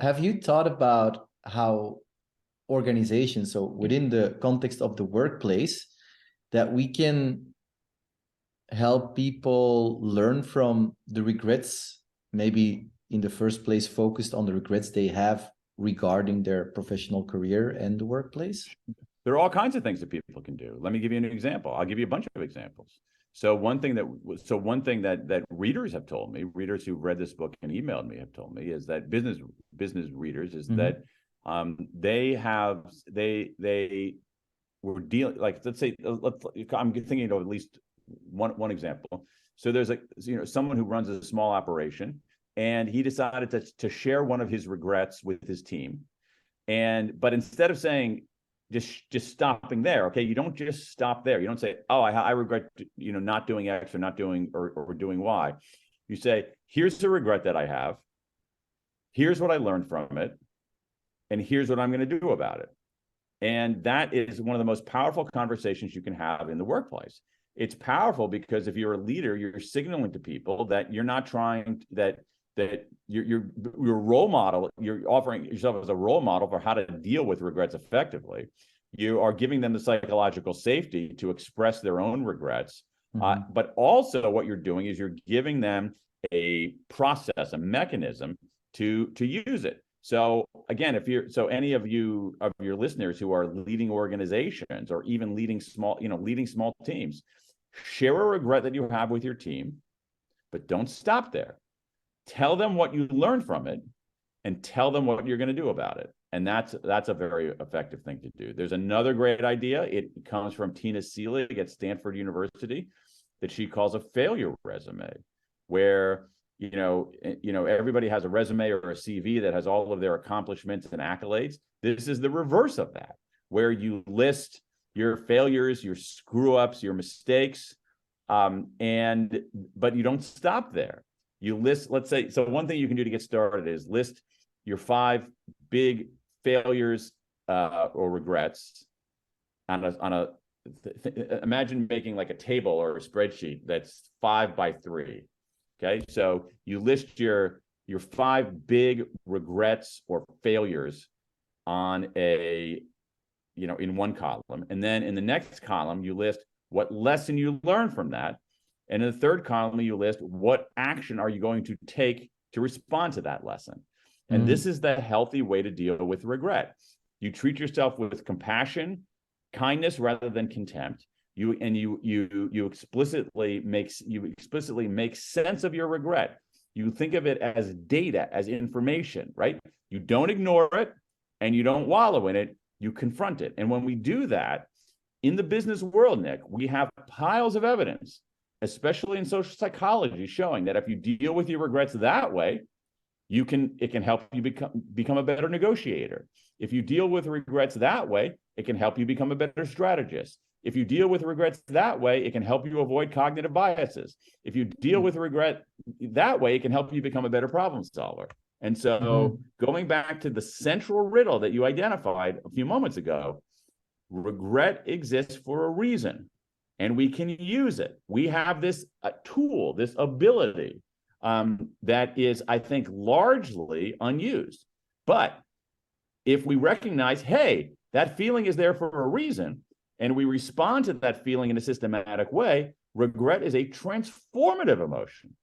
Have you thought about how organizations, so within the context of the workplace, that we can help people learn from the regrets, maybe in the first place focused on the regrets they have regarding their professional career and the workplace? There are all kinds of things that people can do. Let me give you an example. I'll give you a bunch of examples. So one thing that readers have told me, readers who've read this book and emailed me have told me, is that business readers is that they were dealing, like, let's say, I'm thinking of at least one example. So there's someone who runs a small operation, and he decided to share one of his regrets with his team, but instead of saying, just stopping there. Okay, you don't just stop there. You don't say, "Oh, I regret, not doing X or not doing or doing Y." You say, "Here's the regret that I have. Here's what I learned from it, and here's what I'm going to do about it." And that is one of the most powerful conversations you can have in the workplace. It's powerful because if you're a leader, you're signaling to people that you're not trying that your role model, you're offering yourself as a role model for how to deal with regrets effectively. You are giving them the psychological safety to express their own regrets. But also what you're doing is you're giving them a process, a mechanism to use it. So again, any of your listeners who are leading organizations or even leading small teams, share a regret that you have with your team, but don't stop there. Tell them what you learned from it, and tell them what you're going to do about it. And that's a very effective thing to do. There's another great idea. It comes from Tina Seelig at Stanford University, that she calls a failure resume, where everybody has a resume or a CV that has all of their accomplishments and accolades. This is the reverse of that, where you list your failures, your screw-ups, your mistakes, but you don't stop there. You list, let's say, so one thing you can do to get started is list your 5 big failures or regrets imagine making like a table or a spreadsheet that's 5 by 3. Okay, so you list your 5 big regrets or failures in one column, and then in the next column you list what lesson you learned from that. And in the third column, you list what action are you going to take to respond to that lesson. And this is the healthy way to deal with regret. You treat yourself with compassion, kindness rather than contempt. You explicitly make sense of your regret. You think of it as data, as information, right? You don't ignore it and you don't wallow in it. You confront it. And when we do that in the business world, Nick, we have piles of evidence, especially in social psychology, showing that if you deal with your regrets that way, it can help you become a better negotiator. If you deal with regrets that way, it can help you become a better strategist. If you deal with regrets that way, it can help you avoid cognitive biases. If you deal with regret that way, it can help you become a better problem solver. And so going back to the central riddle that you identified a few moments ago, regret exists for a reason, and we can use it. We have this tool, this ability that is, I think, largely unused. But if we recognize, hey, that feeling is there for a reason, and we respond to that feeling in a systematic way, regret is a transformative emotion.